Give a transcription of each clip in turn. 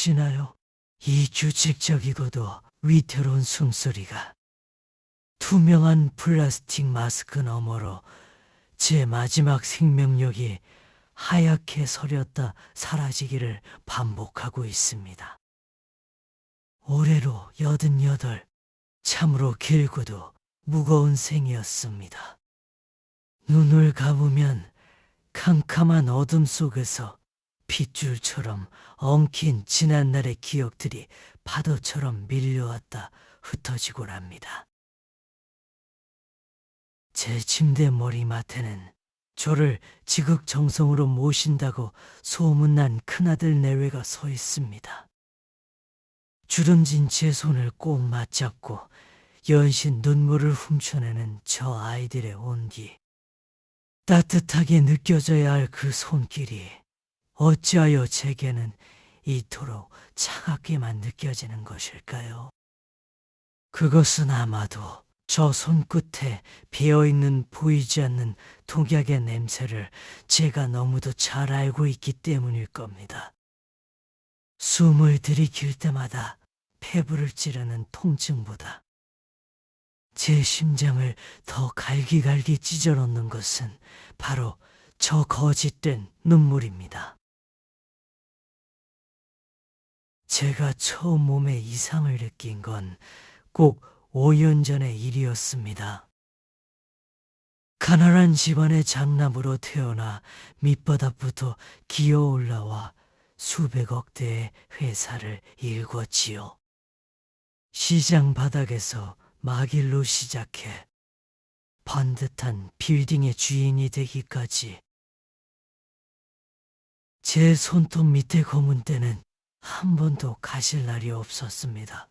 들리시나요? 이 규칙적이고도 위태로운 숨소리가 투명한 플라스틱 마스크 너머로 제 마지막 생명력이 하얗게 서렸다 사라지기를 반복하고 있습니다. 올해로 88, 참으로 길고도 무거운 생이었습니다. 눈을 감으면 캄캄한 어둠 속에서 핏줄처럼 엉킨 지난날의 기억들이 파도처럼 밀려왔다 흩어지곤 합니다. 제 침대 머리맡에는 저를 지극정성으로 모신다고 소문난 큰아들 내외가 서 있습니다. 주름진 제 손을 꼭 맞잡고 연신 눈물을 훔쳐내는 저 아이들의 온기. 따뜻하게 느껴져야 할 그 손길이 어찌하여 제게는 이토록 차갑게만 느껴지는 것일까요? 그것은 아마도 저 손끝에 배어있는 보이지 않는 독약의 냄새를 제가 너무도 잘 알고 있기 때문일 겁니다. 숨을 들이킬 때마다 폐부를 찌르는 통증보다 제 심장을 더 갈기갈기 찢어놓는 것은 바로 저 거짓된 눈물입니다. 제가 처음 몸에 이상을 느낀 건 꼭 5년 전의 일이었습니다. 가난한 집안의 장남으로 태어나 밑바닥부터 기어 올라와 수백억 대의 회사를 일궜지요. 시장 바닥에서 막일로 시작해 번듯한 빌딩의 주인이 되기까지. 제 손톱 밑에 검은 때는 한 번도 가실 날이 없었습니다.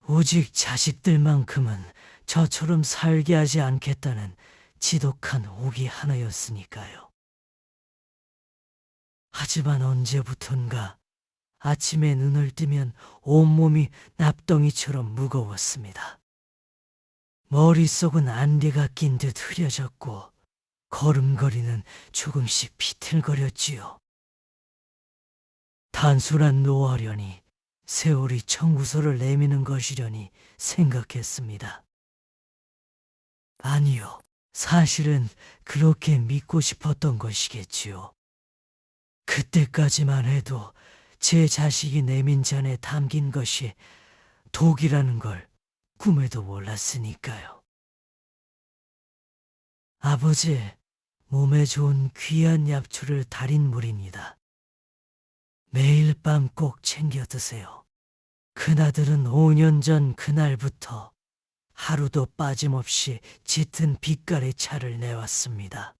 오직 자식들만큼은 저처럼 살게 하지 않겠다는 지독한 옥이 하나였으니까요. 하지만 언제부턴가 아침에 눈을 뜨면 온몸이 납덩이처럼 무거웠습니다. 머릿속은 안개가 낀 듯 흐려졌고 걸음걸이는 조금씩 비틀거렸지요. 단순한 노화려니 세월이 청구서를 내미는 것이려니 생각했습니다. 아니요, 사실은 그렇게 믿고 싶었던 것이겠지요. 그때까지만 해도 제 자식이 내민 잔에 담긴 것이 독이라는 걸 꿈에도 몰랐으니까요. 아버지, 몸에 좋은 귀한 약초를 달인 물입니다. 매일 밤 꼭 챙겨 드세요. 큰아들은 5년 전 그날부터 하루도 빠짐없이 짙은 빛깔의 차를 내왔습니다.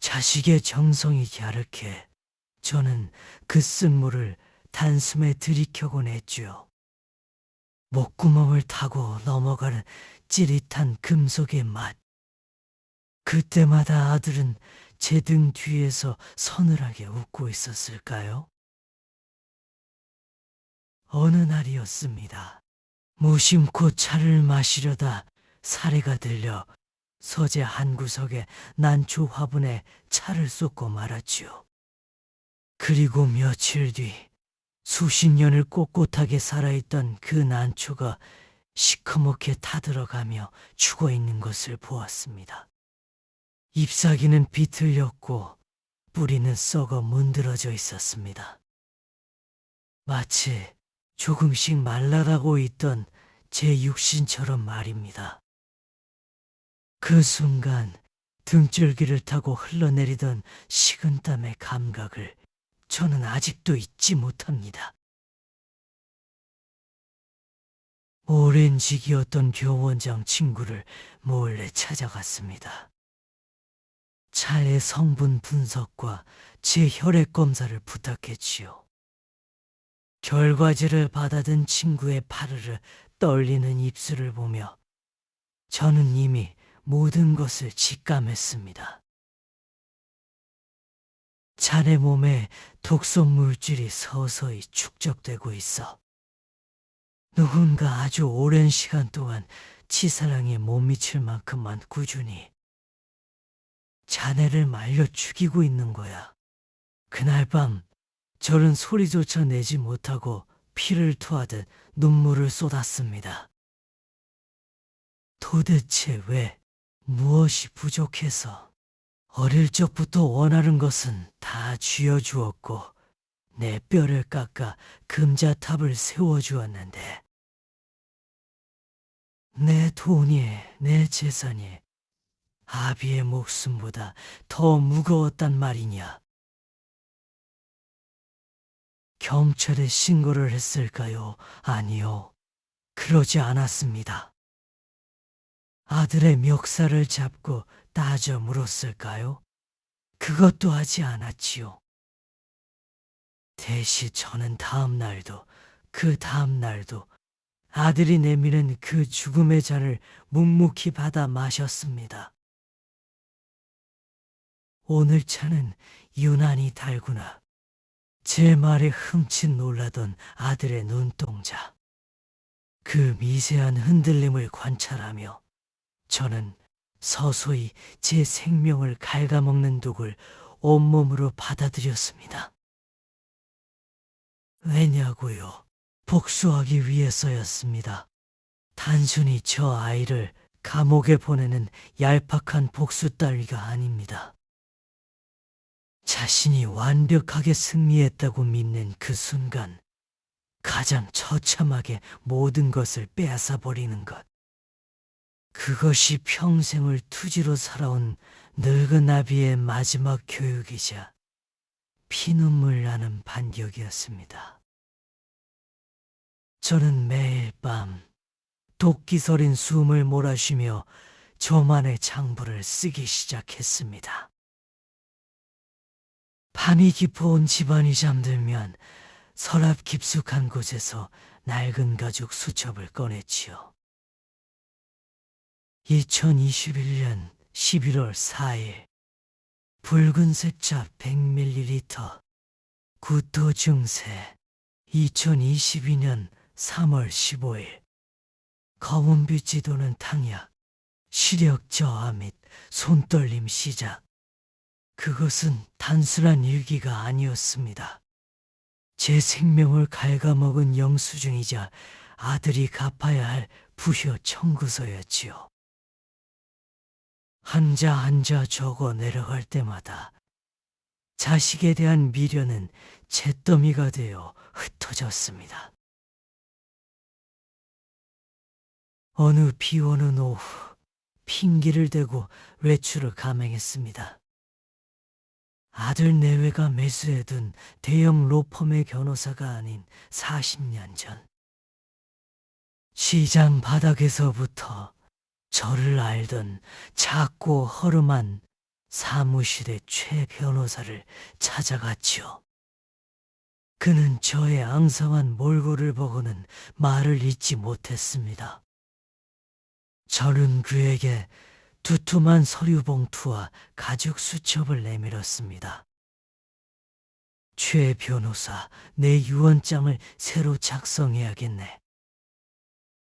자식의 정성이 갸륵해 저는 그 쓴물을 단숨에 들이켜곤 했지요. 목구멍을 타고 넘어가는 찌릿한 금속의 맛. 그때마다 아들은 제 등 뒤에서 서늘하게 웃고 있었을까요? 어느 날이었습니다. 무심코 차를 마시려다 사례가 들려 서재 한 구석에 난초 화분에 차를 쏟고 말았지요. 그리고 며칠 뒤 수십 년을 꼿꼿하게 살아있던 그 난초가 시커멓게 타들어가며 죽어있는 것을 보았습니다. 잎사귀는 비틀렸고 뿌리는 썩어 문드러져 있었습니다. 마치 조금씩 말라가고 있던 제 육신처럼 말입니다. 그 순간 등줄기를 타고 흘러내리던 식은땀의 감각을 저는 아직도 잊지 못합니다. 오랜 직이었던 교원장 친구를 몰래 찾아갔습니다. 차의 성분 분석과 제 혈액 검사를 부탁했지요. 결과지를 받아든 친구의 파르르 떨리는 입술을 보며 저는 이미 모든 것을 직감했습니다. 자네 몸에 독성 물질이 서서히 축적되고 있어 누군가 아주 오랜 시간 동안 치사량에 못 미칠 만큼만 꾸준히 자네를 말려 죽이고 있는 거야. 그날 밤 저는 소리조차 내지 못하고 피를 토하듯 눈물을 쏟았습니다. 도대체 왜, 무엇이 부족해서? 어릴 적부터 원하는 것은 다 쥐어주었고 내 뼈를 깎아 금자탑을 세워주었는데 내 돈이, 내 재산이 아비의 목숨보다 더 무거웠단 말이냐? 경찰에 신고를 했을까요? 아니요. 그러지 않았습니다. 아들의 멱살을 잡고 따져 물었을까요? 그것도 하지 않았지요. 대신 저는 다음 날도 그 다음 날도 아들이 내미는 그 죽음의 잔을 묵묵히 받아 마셨습니다. 오늘 차는 유난히 달구나. 제 말에 흠칫 놀라던 아들의 눈동자. 그 미세한 흔들림을 관찰하며 저는 서서히 제 생명을 갉아먹는 독을 온몸으로 받아들였습니다. 왜냐고요? 복수하기 위해서였습니다. 단순히 저 아이를 감옥에 보내는 얄팍한 복수 따위가 아닙니다. 자신이 완벽하게 승리했다고 믿는 그 순간 가장 처참하게 모든 것을 빼앗아버리는 것. 그것이 평생을 투지로 살아온 늙은 아비의 마지막 교육이자 피눈물 나는 반격이었습니다. 저는 매일 밤 도끼 서린 숨을 몰아쉬며 저만의 장부를 쓰기 시작했습니다. 밤이 깊어온 집안이 잠들면 서랍 깊숙한 곳에서 낡은 가죽 수첩을 꺼냈지요. 2021년 11월 4일 붉은색 자 100ml 구토 증세 2022년 3월 15일 검은빛이 도는 탕약 시력 저하 및 손떨림 시작. 그것은 단순한 일기가 아니었습니다. 제 생명을 갉아먹은 영수증이자 아들이 갚아야 할 부효 청구서였지요. 한자 한자 적어 내려갈 때마다 자식에 대한 미련은 잿더미가 되어 흩어졌습니다. 어느 비 오는 오후 핑계를 대고 외출을 감행했습니다. 아들 내외가 매수해둔 대형 로펌의 변호사가 아닌 40년 전 시장 바닥에서부터 저를 알던 작고 허름한 사무실의 최 변호사를 찾아갔지요. 그는 저의 앙상한 몰골을 보고는 말을 잇지 못했습니다. 저는 그에게 두툼한 서류 봉투와 가죽 수첩을 내밀었습니다. 최 변호사, 내 유언장을 새로 작성해야겠네.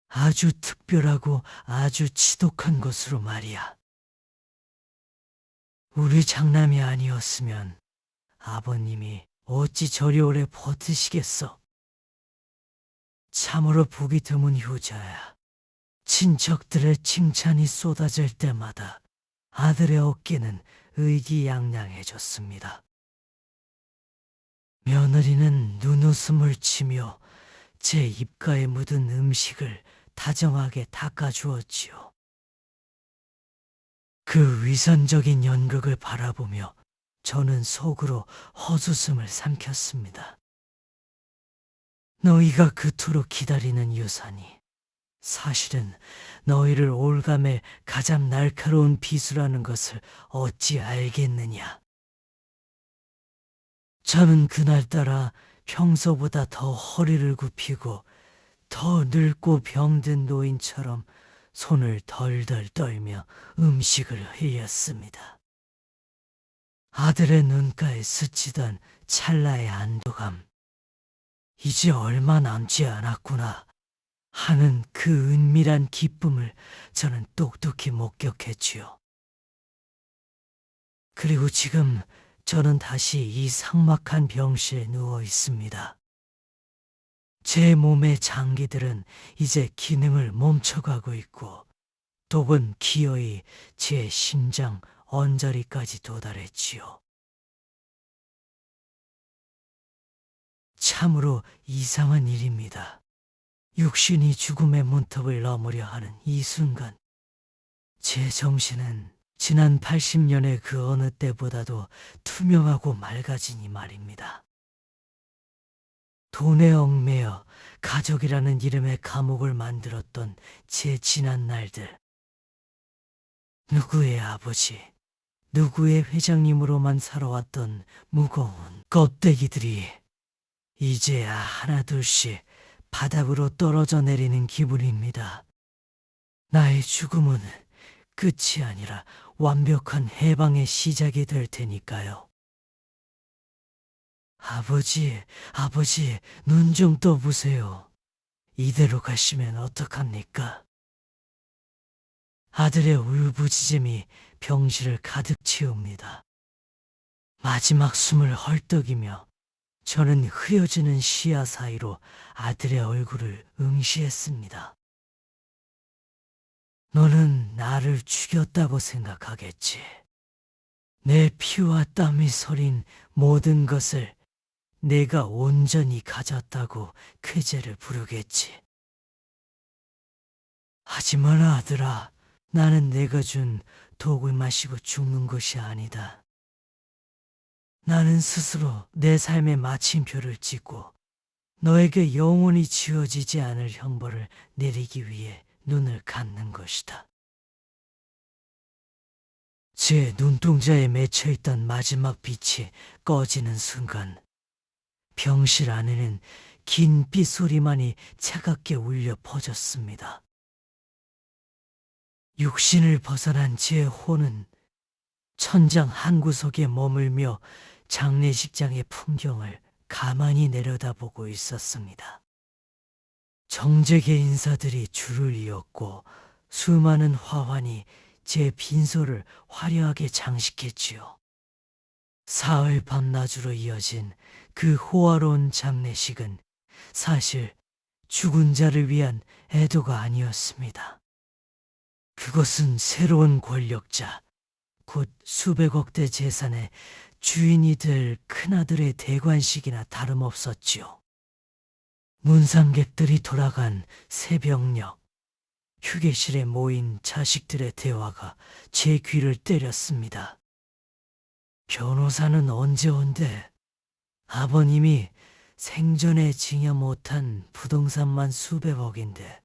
아주 특별하고 아주 지독한 것으로 말이야. 우리 장남이 아니었으면 아버님이 어찌 저리 오래 버티시겠어? 참으로 보기 드문 효자야. 친척들의 칭찬이 쏟아질 때마다 아들의 어깨는 의기양양해졌습니다. 며느리는 눈웃음을 치며 제 입가에 묻은 음식을 다정하게 닦아주었지요. 그 위선적인 연극을 바라보며 저는 속으로 헛웃음을 삼켰습니다. 너희가 그토록 기다리는 유산이 사실은 너희를 올감의 가장 날카로운 비수라는 것을 어찌 알겠느냐. 저는 그날따라 평소보다 더 허리를 굽히고 더 늙고 병든 노인처럼 손을 덜덜 떨며 음식을 흘렸습니다. 아들의 눈가에 스치던 찰나의 안도감, 이제 얼마 남지 않았구나 하는 그 은밀한 기쁨을 저는 똑똑히 목격했지요. 그리고 지금 저는 다시 이 삭막한 병실에 누워 있습니다. 제 몸의 장기들은 이제 기능을 멈춰가고 있고 독은 기어이 제 심장 언저리까지 도달했지요. 참으로 이상한 일입니다. 육신이 죽음의 문턱을 넘으려 하는 이 순간, 제 정신은 지난 80년의 그 어느 때보다도 투명하고 맑아지니 말입니다. 돈에 얽매여 가족이라는 이름의 감옥을 만들었던 제 지난 날들. 누구의 아버지, 누구의 회장님으로만 살아왔던 무거운 껍데기들이 이제야 하나둘씩 바닥으로 떨어져 내리는 기분입니다. 나의 죽음은 끝이 아니라 완벽한 해방의 시작이 될 테니까요. 아버지, 눈 좀 떠보세요. 이대로 가시면 어떡합니까? 아들의 울부짖음이 병실을 가득 채웁니다. 마지막 숨을 헐떡이며 저는 흐려지는 시야 사이로 아들의 얼굴을 응시했습니다. 너는 나를 죽였다고 생각하겠지. 내 피와 땀이 서린 모든 것을 내가 온전히 가졌다고 쾌재를 부르겠지. 하지만 아들아, 나는 내가 준 독을 마시고 죽는 것이 아니다. 나는 스스로 내 삶의 마침표를 찍고 너에게 영원히 지워지지 않을 형벌을 내리기 위해 눈을 감는 것이다. 제 눈동자에 맺혀있던 마지막 빛이 꺼지는 순간 병실 안에는 긴 빗소리만이 차갑게 울려 퍼졌습니다. 육신을 벗어난 제 혼은 천장 한 구석에 머물며 장례식장의 풍경을 가만히 내려다보고 있었습니다. 정재계 인사들이 줄을 이었고 수많은 화환이 제 빈소를 화려하게 장식했지요. 사흘 밤낮으로 이어진 그 호화로운 장례식은 사실 죽은 자를 위한 애도가 아니었습니다. 그것은 새로운 권력자, 곧 수백억대 재산의 주인이 될 큰아들의 대관식이나 다름없었지요. 문상객들이 돌아간 새벽녘, 휴게실에 모인 자식들의 대화가 제 귀를 때렸습니다. 변호사는 언제 온대? 아버님이 생전에 증여 못한 부동산만 수백억인데.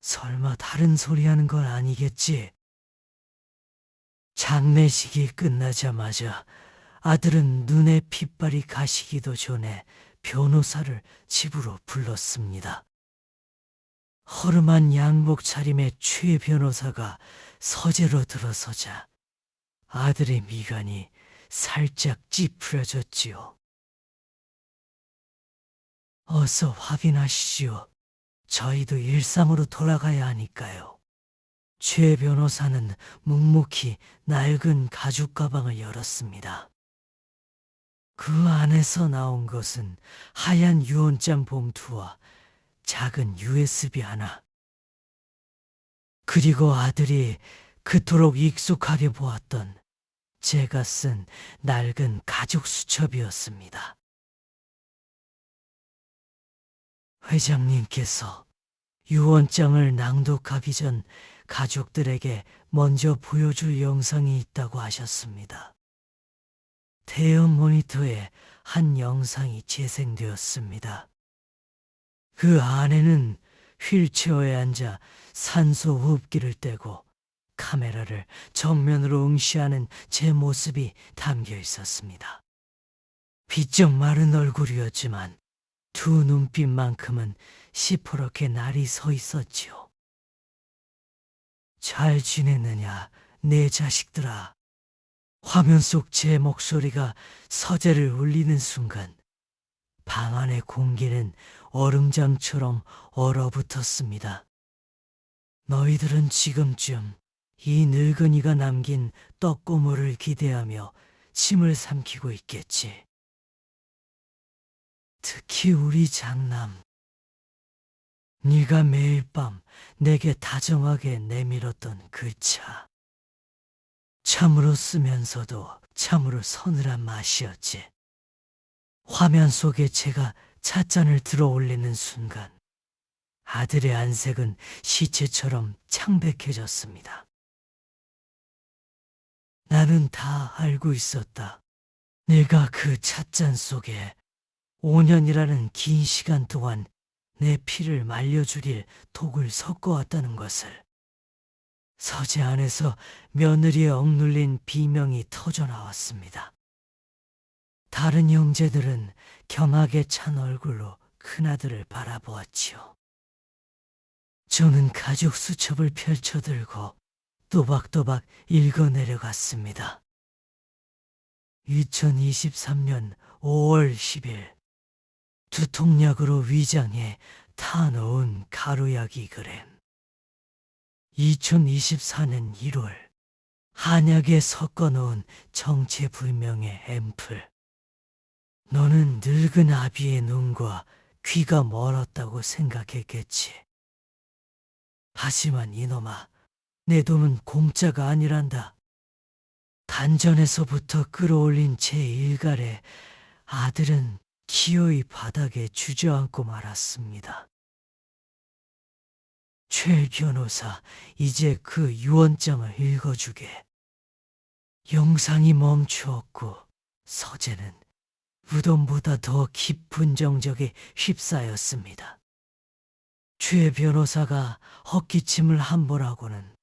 설마 다른 소리 하는 건 아니겠지? 장례식이 끝나자마자 아들은 눈에 핏발이 가시기도 전에 변호사를 집으로 불렀습니다. 허름한 양복 차림의 최 변호사가 서재로 들어서자 아들의 미간이 살짝 찌푸려졌지요. 어서 확인하시지요. 저희도 일상으로 돌아가야 하니까요. 최 변호사는 묵묵히 낡은 가죽 가방을 열었습니다. 그 안에서 나온 것은 하얀 유언장 봉투와 작은 USB 하나. 그리고 아들이 그토록 익숙하게 보았던 제가 쓴 낡은 가죽 수첩이었습니다. 회장님께서 유언장을 낭독하기 전 가족들에게 먼저 보여줄 영상이 있다고 하셨습니다. 대형 모니터에 한 영상이 재생되었습니다. 그 안에는 휠체어에 앉아 산소 호흡기를 떼고 카메라를 정면으로 응시하는 제 모습이 담겨 있었습니다. 비쩍 마른 얼굴이었지만 두 눈빛만큼은 시퍼렇게 날이 서 있었지요. 잘 지냈느냐, 내 자식들아. 화면 속 제 목소리가 서재를 울리는 순간 방 안의 공기는 얼음장처럼 얼어붙었습니다. 너희들은 지금쯤 이 늙은이가 남긴 떡고물을 기대하며 침을 삼키고 있겠지. 특히 우리 장남. 네가 매일 밤 내게 다정하게 내밀었던 그 차. 참으로 쓰면서도 참으로 서늘한 맛이었지. 화면 속에 제가 찻잔을 들어 올리는 순간 아들의 안색은 시체처럼 창백해졌습니다. 나는 다 알고 있었다. 내가 그 찻잔 속에 5년이라는 긴 시간 동안 내 피를 말려줄일 독을 섞어왔다는 것을. 서재 안에서 며느리에 억눌린 비명이 터져나왔습니다. 다른 형제들은 경악에 찬 얼굴로 큰아들을 바라보았지요. 저는 가죽 수첩을 펼쳐들고 또박또박 읽어내려갔습니다. 2023년 5월 10일 두통약으로 위장에 타놓은 가루약이 그램. 2024년 1월 한약에 섞어놓은 정체불명의 앰플. 너는 늙은 아비의 눈과 귀가 멀었다고 생각했겠지. 하지만 이놈아, 내 돈은 공짜가 아니란다. 단전에서부터 끌어올린 제 일갈에 아들은 기어이 바닥에 주저앉고 말았습니다. 최 변호사, 이제 그 유언장을 읽어주게. 영상이 멈추었고 서재는 무덤보다 더 깊은 정적에 휩싸였습니다. 최 변호사가 헛기침을 한 번 하고는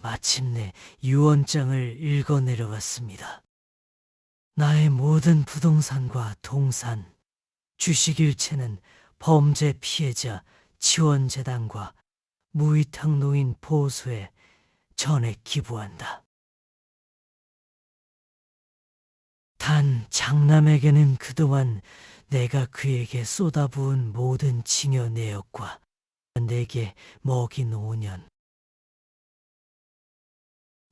마침내 유언장을 읽어 내려갔습니다. 나의 모든 부동산과 동산, 주식일체는 범죄 피해자 지원재단과 무위탁 노인 보호소에 전액 기부한다. 단 장남에게는 그동안 내가 그에게 쏟아부은 모든 징여 내역과 내게 먹인 5년,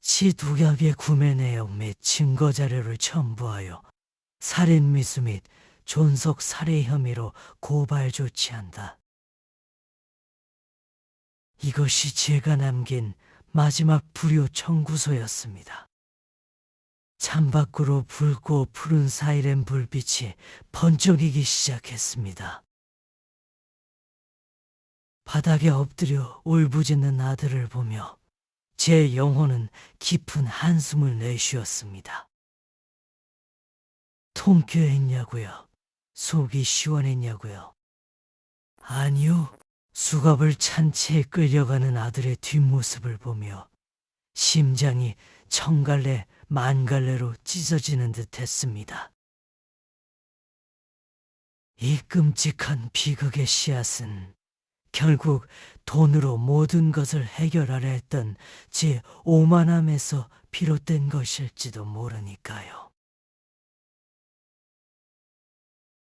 시두약의 구매 내역 및 증거 자료를 첨부하여 살인 미수 및 존속 살해 혐의로 고발 조치한다. 이것이 제가 남긴 마지막 불효 청구서였습니다. 창밖으로 붉고 푸른 사이렌 불빛이 번쩍이기 시작했습니다. 바닥에 엎드려 울부짖는 아들을 보며 제 영혼은 깊은 한숨을 내쉬었습니다. 통쾌했냐고요? 속이 시원했냐고요? 아니요. 수갑을 찬 채 끌려가는 아들의 뒷모습을 보며 심장이 천갈래 만갈래로 찢어지는 듯 했습니다. 이 끔찍한 비극의 씨앗은 결국 돈으로 모든 것을 해결하려 했던 제 오만함에서 비롯된 것일지도 모르니까요.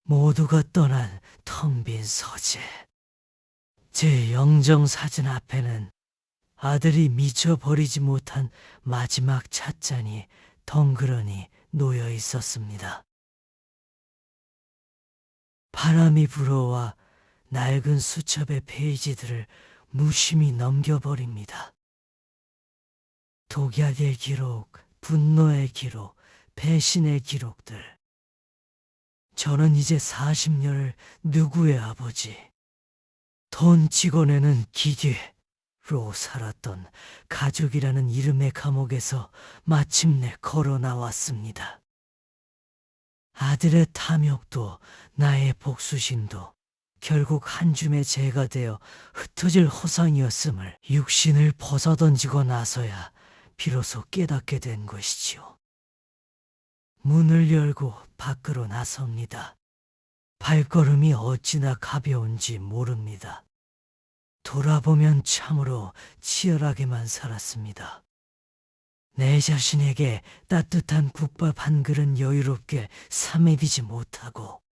모두가 떠난 텅 빈 서재. 제 영정사진 앞에는 아들이 미쳐버리지 못한 마지막 찻잔이 덩그러니 놓여 있었습니다. 바람이 불어와 낡은 수첩의 페이지들을 무심히 넘겨버립니다. 독약의 기록, 분노의 기록, 배신의 기록들. 저는 이제 40년을 누구의 아버지, 돈 직원에는 기계로 살았던 가족이라는 이름의 감옥에서 마침내 걸어 나왔습니다. 아들의 탐욕도 나의 복수심도 결국 한 줌의 재가 되어 흩어질 허상이었음을 육신을 벗어던지고 나서야 비로소 깨닫게 된 것이지요. 문을 열고 밖으로 나섭니다. 발걸음이 어찌나 가벼운지 모릅니다. 돌아보면 참으로 치열하게만 살았습니다. 내 자신에게 따뜻한 국밥 한 그릇 여유롭게 사매이지 못하고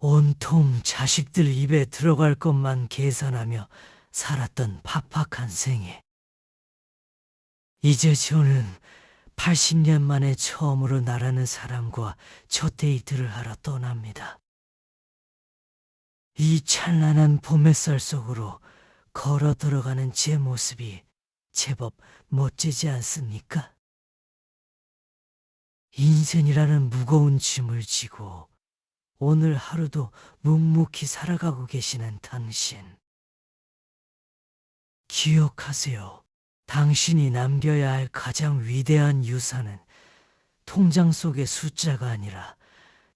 온통 자식들 입에 들어갈 것만 계산하며 살았던 팍팍한 생애. 이제 저는 80년 만에 처음으로 나라는 사람과 첫 데이트를 하러 떠납니다. 이 찬란한 봄 햇살 속으로 걸어 들어가는 제 모습이 제법 멋지지 않습니까? 인생이라는 무거운 짐을 지고 오늘 하루도 묵묵히 살아가고 계시는 당신. 기억하세요. 당신이 남겨야 할 가장 위대한 유산은 통장 속의 숫자가 아니라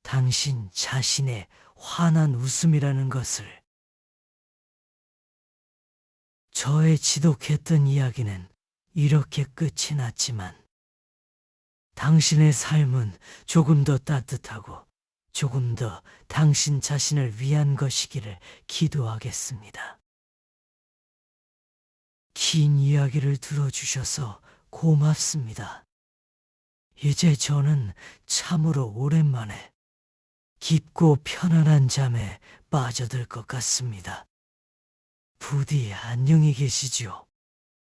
당신 자신의 환한 웃음이라는 것을. 저의 지독했던 이야기는 이렇게 끝이 났지만 당신의 삶은 조금 더 따뜻하고 조금 더 당신 자신을 위한 것이기를 기도하겠습니다. 긴 이야기를 들어주셔서 고맙습니다. 이제 저는 참으로 오랜만에 깊고 편안한 잠에 빠져들 것 같습니다. 부디 안녕히 계시지요.